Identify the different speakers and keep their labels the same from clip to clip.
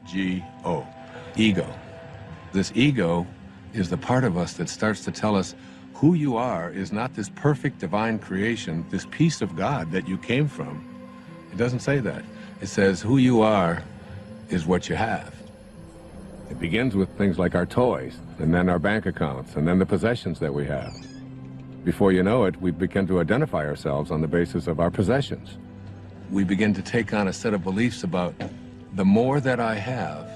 Speaker 1: E-G-O, ego. This ego is the part of us that starts to tell us who you are is not this perfect divine creation, this piece of God that you came from. It doesn't say that. It says who you are is what you have. It begins with things like our toys, and then our bank accounts, and then the possessions that we have. Before you know it, we begin to identify ourselves on the basis of our possessions. We begin to take on a set of beliefs about the more that I have,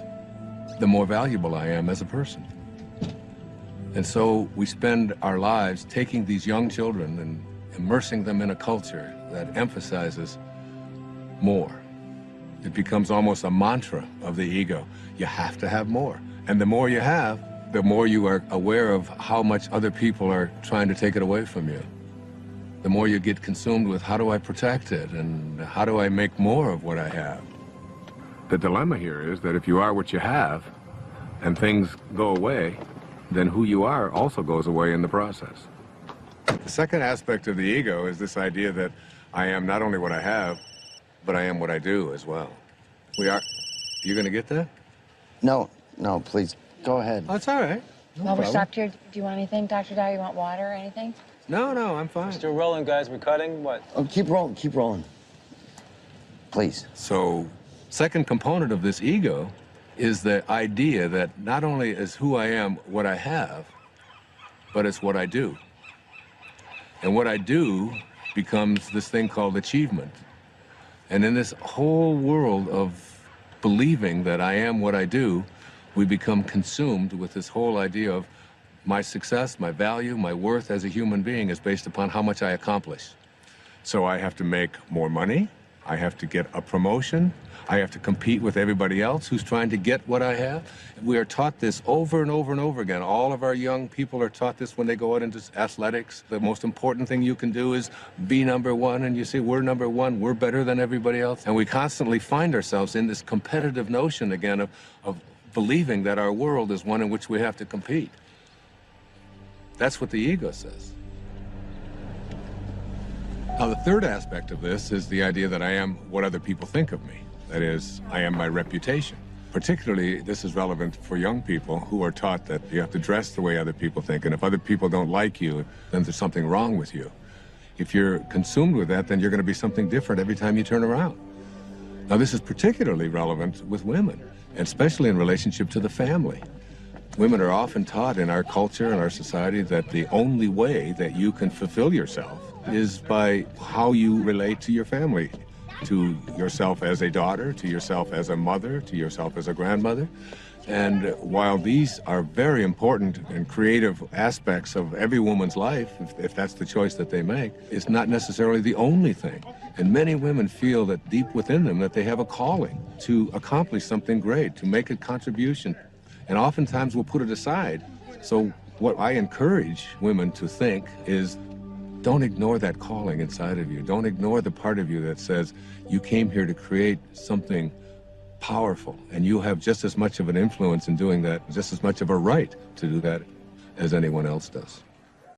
Speaker 1: the more valuable I am as a person. And so we spend our lives taking these young children and immersing them in a culture that emphasizes more. It becomes almost a mantra of the ego. You have to have more. And the more you have, the more you are aware of how much other people are trying to take it away from you. The more you get consumed with how do I protect it and how do I make more of what I have. The dilemma here is that if you are what you have and things go away, then who you are also goes away in the process. The second aspect of the ego is this idea that I am not only what I have, but I am what I do as well. We are... You gonna get that?
Speaker 2: No, please, go ahead.
Speaker 1: Oh, it's all right.
Speaker 3: While we're stopped here, do you want anything, Dr. Dyer? You want water or anything?
Speaker 1: No, I'm fine.
Speaker 4: We're still rolling, guys. We're cutting. What?
Speaker 2: Oh, keep rolling. Please.
Speaker 1: So, second component of this ego is the idea that not only is who I am what I have, but it's what I do. And what I do becomes this thing called achievement. And in this whole world of believing that I am what I do, we become consumed with this whole idea of my success, my value, my worth as a human being is based upon how much I accomplish. So I have to make more money, I have to get a promotion, I have to compete with everybody else who's trying to get what I have. We are taught this over and over and over again. All of our young people are taught this when they go out into athletics. The most important thing you can do is be number one, and you see, we're number one, we're better than everybody else. And we constantly find ourselves in this competitive notion again of believing that our world is one in which we have to compete. That's what the ego says. Now, the third aspect of this is the idea that I am what other people think of me. That is, I am my reputation. Particularly, this is relevant for young people who are taught that you have to dress the way other people think, and if other people don't like you, then there's something wrong with you. If you're consumed with that, then you're going to be something different every time you turn around. Now, this is particularly relevant with women, especially in relationship to the family. Women are often taught in our culture and our society that the only way that you can fulfill yourself is by how you relate to your family, to yourself as a daughter, to yourself as a mother, to yourself as a grandmother. And while these are very important and creative aspects of every woman's life, if that's the choice that they make, it's not necessarily the only thing. And many women feel that deep within them that they have a calling to accomplish something great, to make a contribution. And oftentimes we'll put it aside. So what I encourage women to think is, don't ignore that calling inside of you. Don't ignore the part of you that says you came here to create something powerful, and you have just as much of an influence in doing that, just as much of a right to do that as anyone else does.